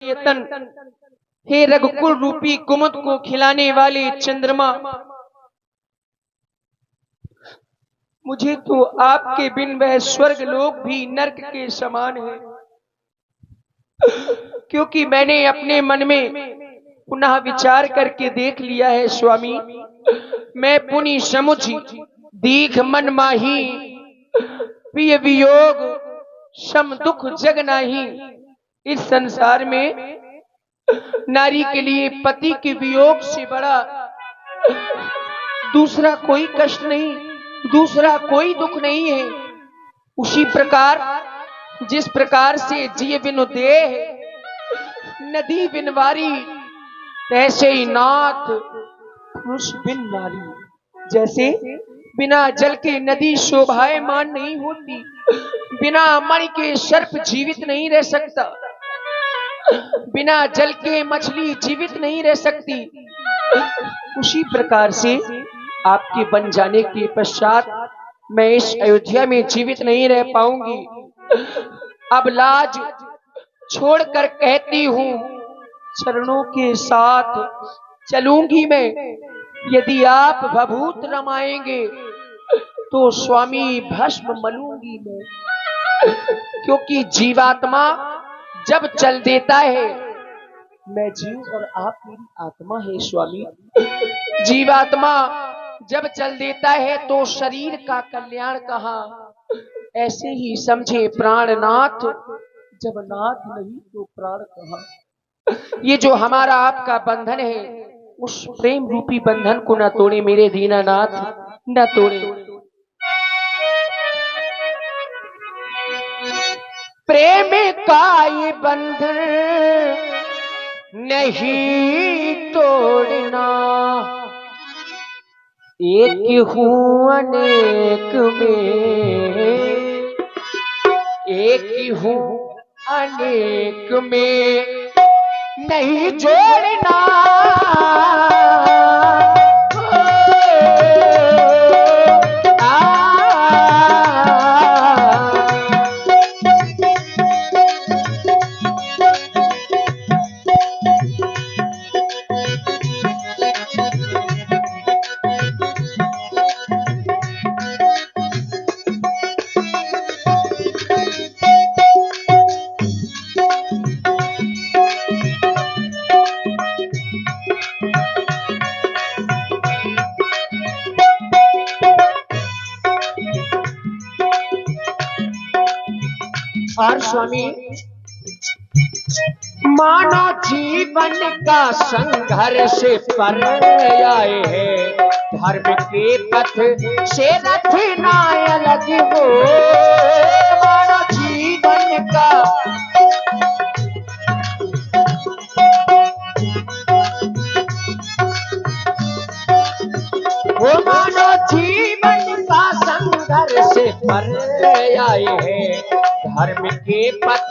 ये तन, हे रघुकुल रूपी कुमुद को खिलाने वाले चंद्रमा, मुझे तो आपके बिन वह स्वर्ग लोक भी नरक के समान है। क्योंकि मैंने अपने मन में पुनः विचार करके देख लिया है स्वामी, मैं पुनि समुझ दीख मन माही, प्रिय वियोग सम दुख जग नाही। इस संसार में नारी के लिए पति के वियोग से बड़ा दूसरा कोई कष्ट नहीं, दूसरा कोई दुख नहीं है। उसी प्रकार जिस प्रकार से जिय बिनु देह नदी बिन वारी, तैसे ही नाथ पुरुष बिन नारी। जैसे बिना जल के नदी शोभायमान नहीं होती, बिना मणि के सर्प जीवित नहीं रह सकता, बिना जल के मछली जीवित नहीं रह सकती, उसी प्रकार से आपके बन जाने के पश्चात मैं इस अयोध्या में जीवित नहीं रह पाऊंगी। अब लाज छोड़कर कहती हूँ, चरणों के साथ चलूंगी मैं। यदि आप भभूत रमाएंगे तो स्वामी भस्म मलूंगी मैं। क्योंकि जीवात्मा जब चल देता है, मैं जीव और आप मेरी आत्मा है स्वामी, जीवात्मा जब चल देता है तो शरीर का कल्याण कहाँ। ऐसे ही समझे प्राणनाथ, जब नाथ नहीं तो प्राण कहाँ। ये जो हमारा आपका बंधन है, उस प्रेम रूपी बंधन को न तोड़े मेरे दीनानाथ, न तोड़े। प्रेम का ये बंधन नहीं तोड़ना, एक हूँ अनेक में, एक हूँ अनेक में नहीं जोड़ना। और स्वामी, मानो जीवन का संघर्ष पर आए हैं, धर्म के पथ से रथ ना अलग हो। मानो जीवन का वो, मानो जीवन का संघर्ष पर आए हैं, धर्म के पथ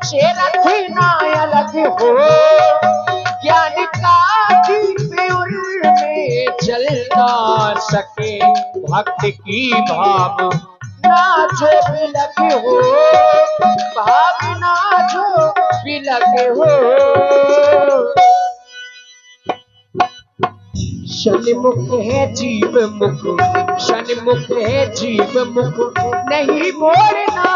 से रथ ना अलग हो। ज्ञान का दीप उर में जल ना सके, भक्त की भाव ना जो बिलक हो, भाव ना जो बिलक हो। शनिमुख है जीव मुख, शनिमुख है जीव मुख नहीं मोड़ना।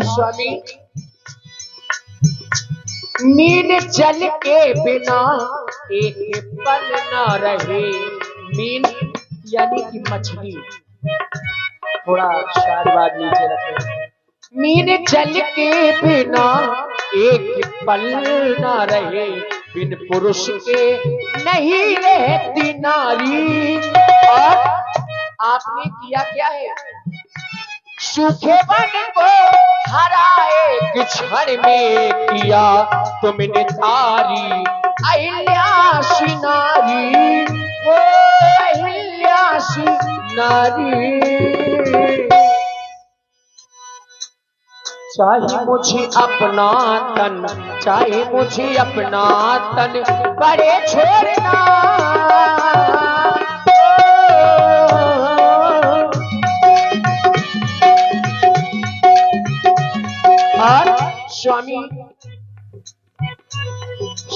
स्वामी, मीन जल के बिना एक पल ना रहे। मीन यानी कि मछली, थोड़ा शायद नीचे रखे। मीन जल के बिना एक पल ना रहे, बिन पुरुष के नहीं रहती नारी। और आपने किया क्या है, सूखे वन को हरा एक क्षण में किया तुमने तारी अहिल्यासी नारी, ओ अहिल्यासी नारी। चाहे मुझे अपना तन, चाहे मुझे अपना तन परे छोड़ना, और स्वामी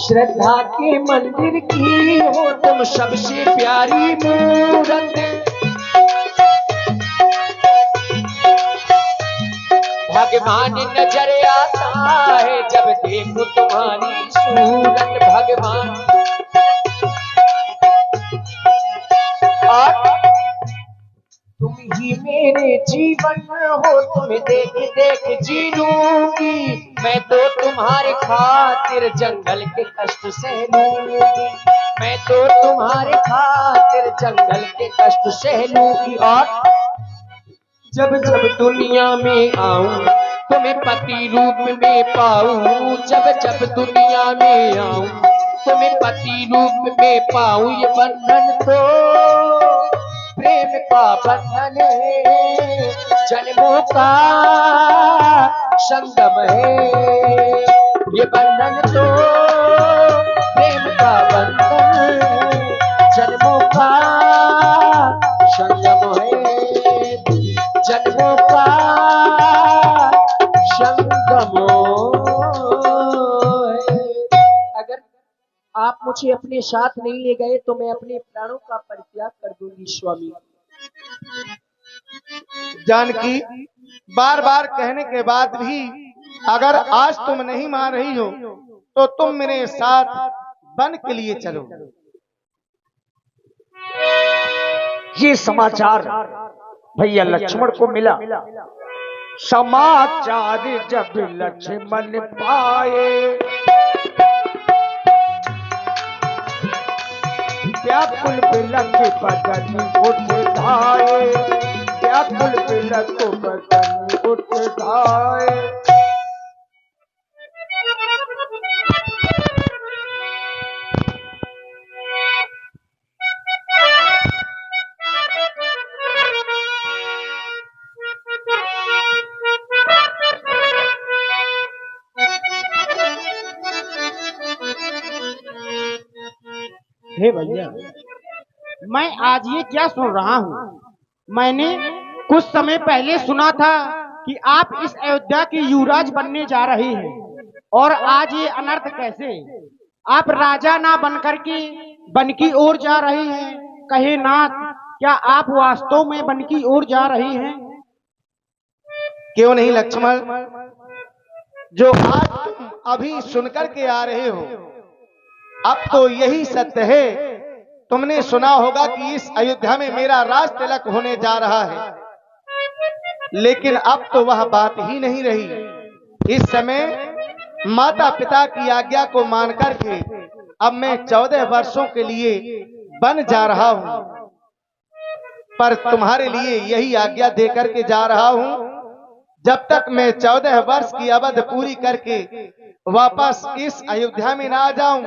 श्रद्धा के मंदिर की हो तुम सबसे प्यारी मूरत, भगवान नजर आता है जब देखो तुम्हारी सूरत भगवान। और तुम ही मेरे जीवन हो, तुम्हें देख देख जी लूंगी, मैं तो तुम्हारे खातिर जंगल के कष्ट सह लूंगी, मैं तो तुम्हारे खातिर जंगल के कष्ट सह लूंगी। और जब जब दुनिया में आऊं तुम्हें पति रूप में पाऊं, जब जब दुनिया में आऊं तुम्हें पति रूप में पाऊं, ये बंधन तो प्रेम का बंधन है, जन्मों का संगम है, ये बंधन तो प्रेम का बंधन है, जन्मों का संगम है, जन्मों का संगम है। अगर आप मुझे अपने साथ नहीं ले गए तो मैं अपने प्राणों का परित्याग कर दूंगी स्वामी। जानकी बार बार कहने के बाद भी अगर आज तुम नहीं मान रही हो तो तुम मेरे साथ वन के लिए चलो। ये समाचार भैया लक्ष्मण को मिला। समाचार जब लक्ष्मण पाए, व्याकुल बिलख बदन उठ धाये, व्याकुल बिलख बदन उठ धाये। हे भैया, मैं आज ये क्या सुन रहा हूँ? मैंने कुछ समय पहले सुना था कि आप इस अयोध्या के युवराज बनने जा रहे हैं, और आज ये अनर्थ कैसे? आप राजा ना बनकर के वन की ओर जा रहे हैं। कहे नाथ, क्या आप वास्तव में वन की ओर जा रहे हैं? क्यों नहीं लक्ष्मण, जो आज तुम अभी सुनकर के आ रहे हो अब तो यही सत्य है। तुमने सुना होगा कि इस अयोध्या में मेरा राज तिलक होने जा रहा है, लेकिन अब तो वह बात ही नहीं रही। इस समय माता पिता की आज्ञा को मान करके अब मैं 14 वर्षों के लिए बन जा रहा हूं, पर तुम्हारे लिए यही आज्ञा दे करके जा रहा हूं, जब तक मैं 14 वर्ष की अवधि पूरी करके वापस इस अयोध्या में ना आ जाऊं,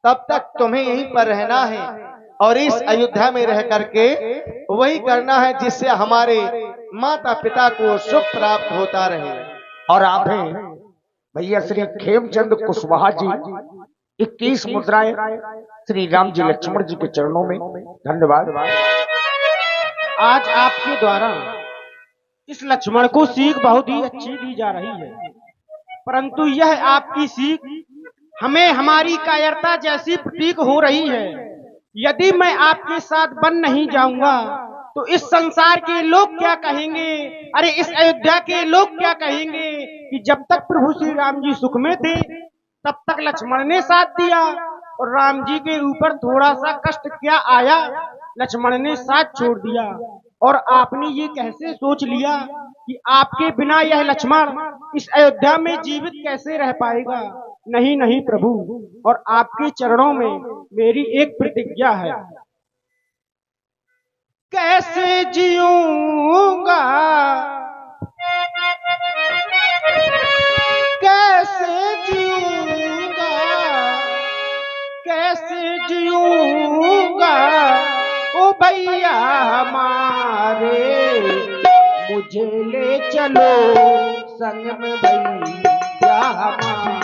तब तक तुम्हें यहीं पर रहना है और इस अयोध्या में रह करके वही करना है जिससे हमारे माता पिता को सुख प्राप्त होता रहे। और आप हैं भैया श्री खेमचंद कुशवाहा जी, 21 मुद्राएं श्री राम जी लक्ष्मण जी के चरणों में। धन्यवाद। आज आपके द्वारा इस लक्ष्मण को सीख बहुत ही अच्छी दी जा रही है, परंतु यह आपकी सीख हमें हमारी कायरता जैसी प्रतीक हो रही है। यदि मैं आपके साथ बन नहीं जाऊंगा तो इस संसार के लोग क्या कहेंगे? अरे इस अयोध्या के लोग क्या कहेंगे कि जब तक प्रभु श्री राम जी सुख में थे तब तक लक्ष्मण ने साथ दिया, और राम जी के ऊपर थोड़ा सा कष्ट क्या आया, लक्ष्मण ने साथ छोड़ दिया। और आपने ये कैसे सोच लिया कि आपके बिना यह लक्ष्मण इस अयोध्या में जीवित कैसे रह पाएगा? नहीं नहीं प्रभु, और आपके चरणों में मेरी एक प्रतिज्ञा है। कैसे जीऊंगा मुझे ले चलो संग में भैया हमारे।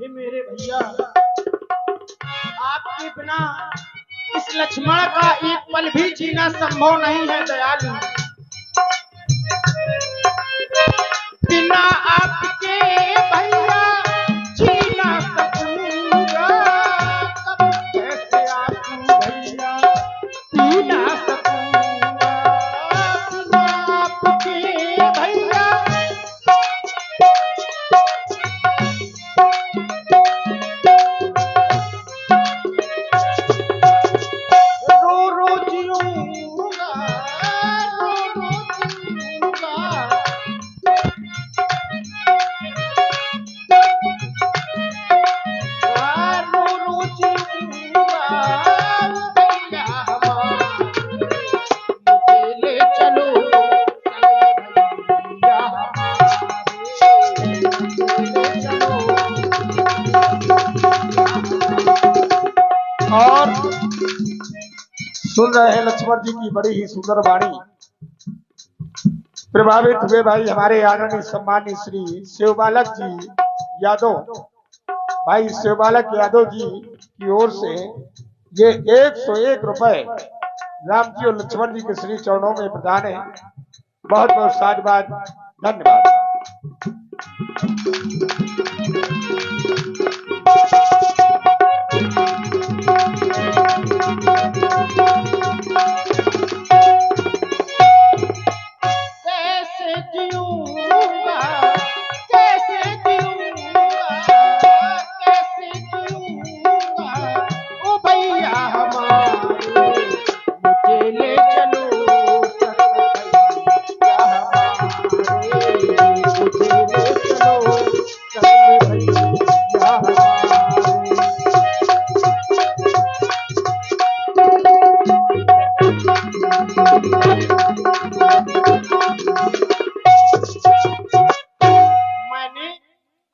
मेरे भैया, आपके बिना इस लक्ष्मण का एक पल भी जीना संभव नहीं है दयालु। बिना आपके भैया जीना सकूंगा, कब कैसे आंसू भैया पीना सकूंगा। बिना आपके भैया और सुन रहे हैं लक्ष्मण जी की बड़ी ही सुंदर वाणी। प्रभावित हुए भाई हमारे आदरणीय सम्मानित श्री शिवबालक जी यादव, भाई शिवबालक यादव जी की ओर से ये 101 रुपए राम जी और लक्ष्मण जी के श्री चरणों में प्रदान है। बहुत बहुत साधुवाद, धन्यवाद।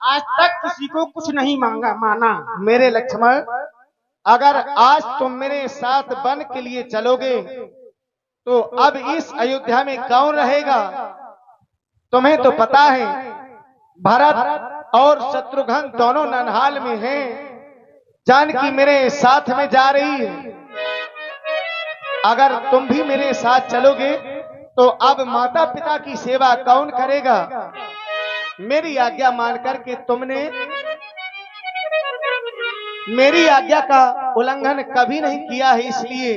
आज तक किसी को कुछ नहीं माना। मेरे लक्ष्मण, अगर आज तुम मेरे साथ वन के लिए चलोगे तो अब इस अयोध्या में कौन रहेगा? तुम्हें तो पता है भरत और शत्रुघ्न दोनों ननहाल में हैं। जानकी मेरे साथ में जा रही है। अगर तुम भी मेरे साथ चलोगे तो अब माता पिता की सेवा कौन करेगा? मेरी आज्ञा मान करके तुमने मेरी आज्ञा का उल्लंघन कभी नहीं किया है, इसलिए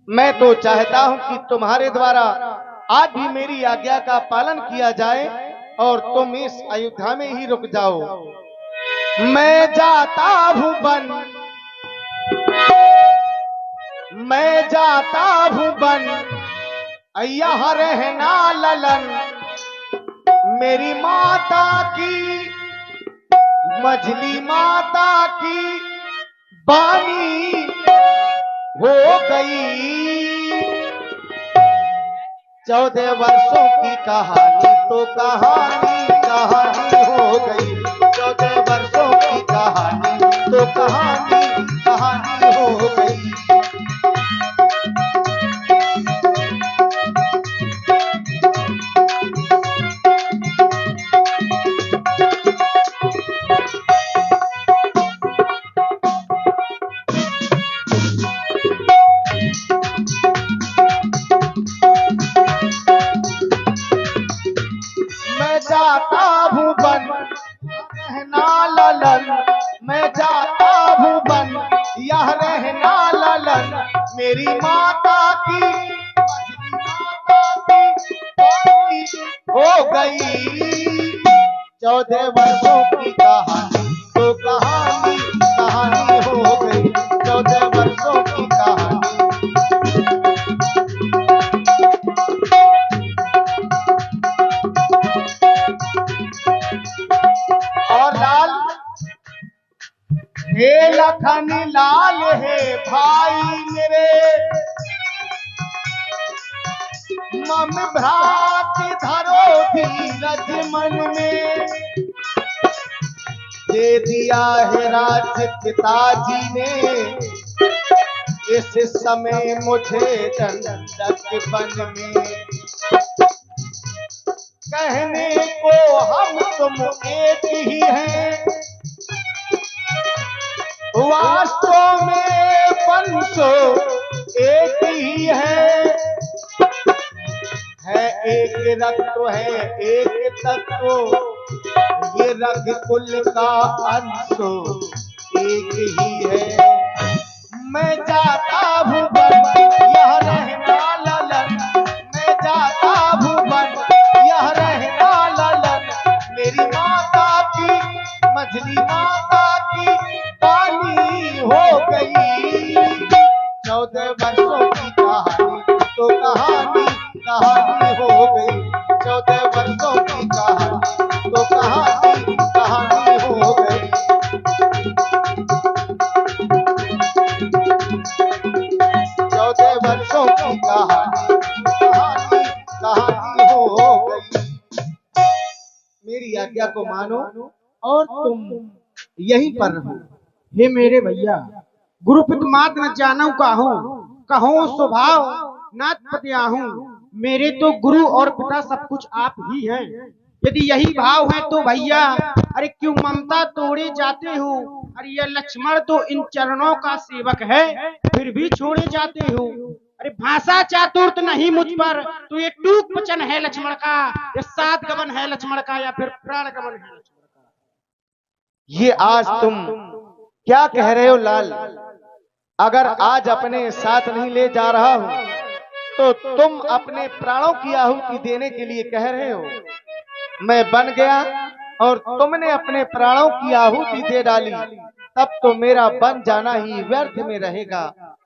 मैं तो चाहता हूं कि तुम्हारे द्वारा आज भी मेरी आज्ञा का पालन किया जाए और तुम इस अयोध्या में ही रुक जाओ। मैं जाता हूं वन, मैं जाता हूं वन, यहाँ रहना ललन। मेरी माता की, मझली माता की बानी हो गई। 14 वर्षों की कहानी तो कहानी कहानी हो गई। 14 वर्षों की कहानी तो कहानी कहानी हो गई। मेरी माता की मछली माता की कहानी हो गई। 14 वर्षों की कहानी तो कहानी कहानी हो गई। 14 वर्षों की कहानी। और लाल, हे लखन लाल है भाई मेरे, मम भ्रात धरो धीरज मन में। दे दिया है राज्य पिताजी ने, इस समय मुझे दंडक वन में। कहने को हम तुम एक ही हैं, वास्तव में 500 एक ही है एक रक्त है एक तत्व, ये रग कुल का अंश एक ही है। मैं जाता भुवन यह रहना ललन, मैं जाता भुवन यह रहना ललन। मेरी माता की मझली माता की पानी हो गई। 14 वर्षों की कहानी तो कहानी कहानी हो गई। 14 वर्षों की कहानी तो कहानी कहानी हो गई। 14 वर्षों की कहानी कहानी कहानी हो गई। मेरी आज्ञा को मानो और तुम यहीं पर रहो। हे मेरे भैया, गुरुपित मात न जानू काहू, कहो स्वभाव नाथ पत्याहू। मेरे तो गुरु और पिता सब कुछ आप ही हैं। यदि यही भाव है तो भैया अरे क्यों ममता तोड़े जाते हो। अरे यह लक्ष्मण तो इन चरणों का सेवक है, फिर भी छोड़े जाते हो। अरे भाषा चातुर्त नहीं मुझ पर, तो ये टूक वचन है लक्ष्मण का, या सात गमन है लक्ष्मण का, या फिर प्राण गमन है लक्ष्मण का। ये आज तुम क्या कह रहे हो लाल? अगर आज अपने साथ नहीं ले जा रहा हूं तो तुम अपने प्राणों की आहुति देने के लिए कह रहे हो। मैं बन गया और तुमने अपने प्राणों की आहुति दे डाली, तब तो मेरा बन जाना ही व्यर्थ में रहेगा।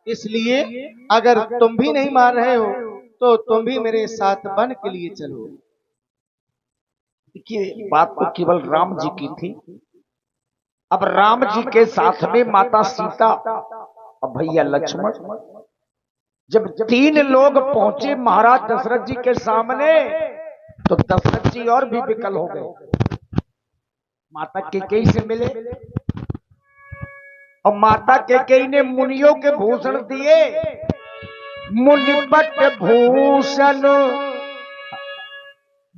इसलिए अगर तुम भी नहीं मान रहे हो तो तुम भी मेरे साथ बन के लिए चलो। देखिए, बात तो केवल राम जी की थी। अब राम जी के साथ में माता सीता और भैया लक्ष्मण, जब 3 लोग पहुंचे महाराज दशरथ जी के सामने, तो दशरथ जी और भी विकल हो गए। माता कैकेयी से मिले और माता कैकेयी ने मुनियों के भूषण दिए। मुनिपट भूषण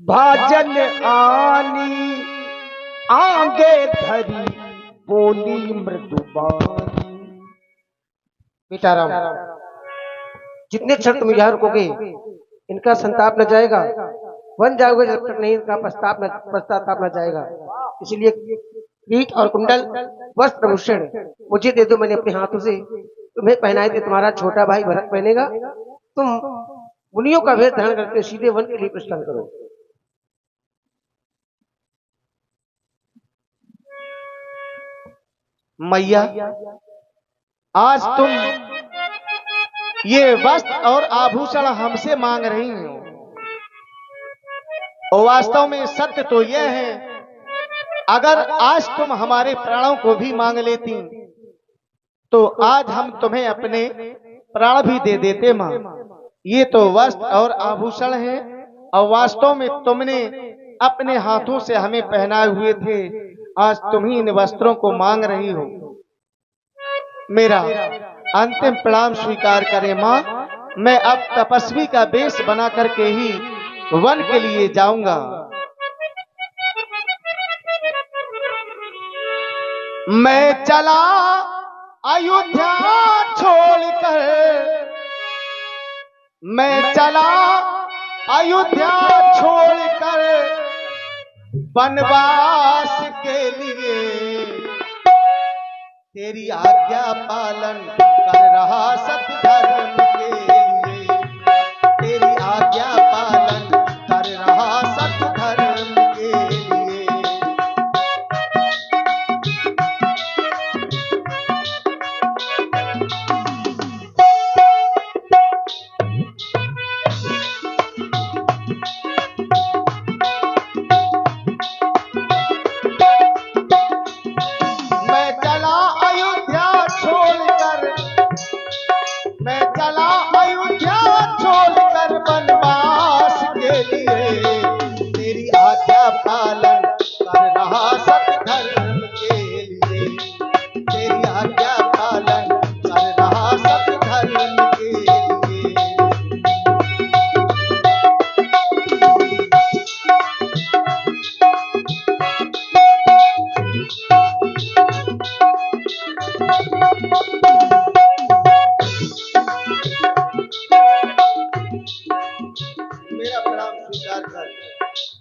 भाजन आनी, आगे धरी बोली मृदुबानी। बेटा राम, जितने क्षण तुम यहाँ रुकोगे इनका संताप न जाएगा, वन जाओगे जब तक नहीं इनका पश्चाताप न जाएगा। इसलिए कीट और कुंडल वस्त्र भूषण मुझे दे दो, मैंने अपने हाथों से तुम्हें पहनाए थे। तुम्हारा छोटा भाई भरत पहनेगा। तुम मुनियों का वेश धारण करके सीधे वन के लिए प्रस्थान करो। मैया, आज तुम ये वस्त्र और आभूषण हमसे मांग रही हो, और वास्तव में सत्य तो यह है, अगर आज तुम हमारे प्राणों को भी मांग लेती तो आज हम तुम्हें अपने प्राण भी दे देते मां। ये तो वस्त्र और आभूषण है, और वास्तव में तुमने अपने हाथों से हमें पहनाए हुए थे। आज तुम ही इन वस्त्रों को मांग रही हो। मेरा अंतिम प्रणाम स्वीकार करें मां। मैं अब तपस्वी का वेश बना करके ही वन के लिए जाऊंगा। मैं चला अयोध्या छोड़कर, मैं चला अयोध्या छोड़कर वनवास के लिए। तेरी आज्ञा पालन कर रहा सत धर्म के लिए, तेरी आज्ञा पालन कर रहा सत धर्म के लिए। मैं चला अयोध्या छोड़कर, मैं चला अयोध्या छोड़कर वनवास के लिए, तेरी आज्ञा पालन कर रहा सत धर्म के लिए, तेरी आज्ञा पालन कर रहा सत धर्म के लिए। मेरा प्रणाम स्वीकार कर।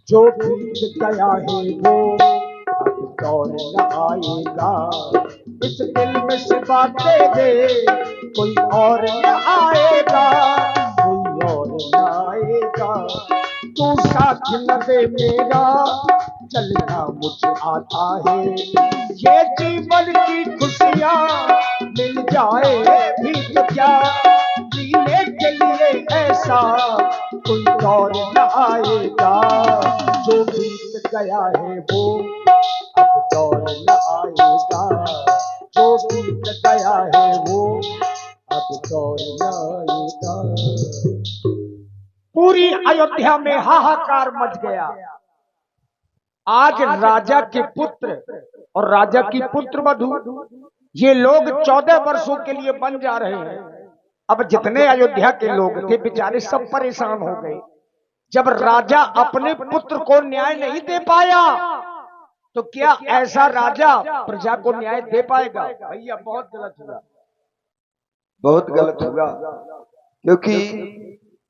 जो बीत गया है वो अब दौर न आएगा, इस दिल में से बातें दे कोई और न आएगा, कोई और न आएगा। तू साथ न दे मेरा चलना मुझे आता है, ये जीवन की खुशियाँ मिल जाए भी तो क्या, जीने के लिए ऐसा कोई दौर न आएगा। जो बीत गया है वो अब दौर न आएगा, जो बीत गया है वो अब दौर न आएगा। पूरी अयोध्या में हाहाकार मच गया। आज राजा के पुत्र और राजा की पुत्र वधू ये लोग 14 वर्षों के लिए बन जा रहे हैं। अब जितने अयोध्या के लोग थे बेचारे सब परेशान हो गए। जब राजा अपने पुत्र को न्याय नहीं दे पाया तो क्या ऐसा राजा प्रजा को न्याय दे पाएगा? भैया बहुत गलत हुआ, बहुत गलत हुआ, क्योंकि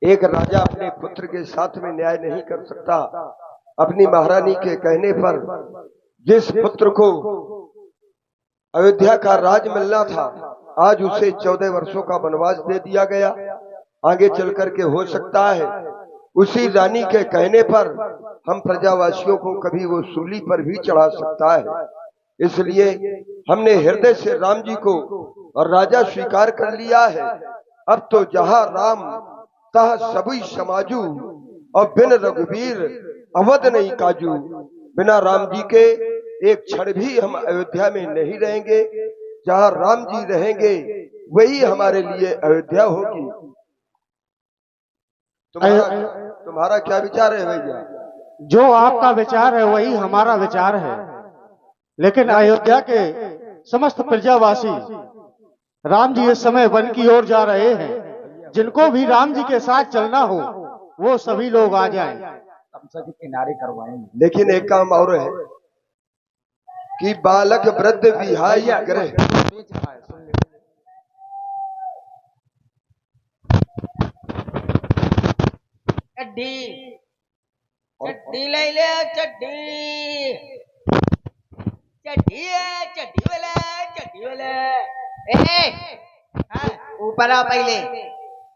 एक राजा अपने पुत्र के साथ में न्याय नहीं कर सकता। अपनी महारानी के कहने पर जिस पुत्र को अयोध्या का राज मिलना था, आज उसे 14 वर्षों का वनवास दे दिया गया। आगे चल करके हो सकता है उसी रानी के कहने पर हम प्रजावासियों को कभी वो सूली पर भी चढ़ा सकता है। इसलिए हमने हृदय से राम जी को और राजा स्वीकार कर लिया है। अब तो जहां राम तह सभी समाजू और बिन रघुवीर अवध नहीं काजू। बिना राम जी के एक क्षण भी हम अयोध्या में नहीं रहेंगे। जहां राम जी रहेंगे वही हमारे लिए अयोध्या होगी। तुम्हारा क्या विचार है भैया? जो आपका विचार है वही हमारा विचार है, लेकिन अयोध्या के समस्त प्रजावासी राम जी इस समय वन की ओर जा रहे हैं। जिनको भी राम जी के साथ चलना हो वो सभी लोग आ जाएं। के किनारे करवाएंगे। लेकिन एक काम और है कि बालक वृद्ध विहाय ग्रह। चड्डी चड्डी ले ले, चड्डी चड्डी है, चड्डी वाला, चड्डी वाला। ऊपर आ पहले।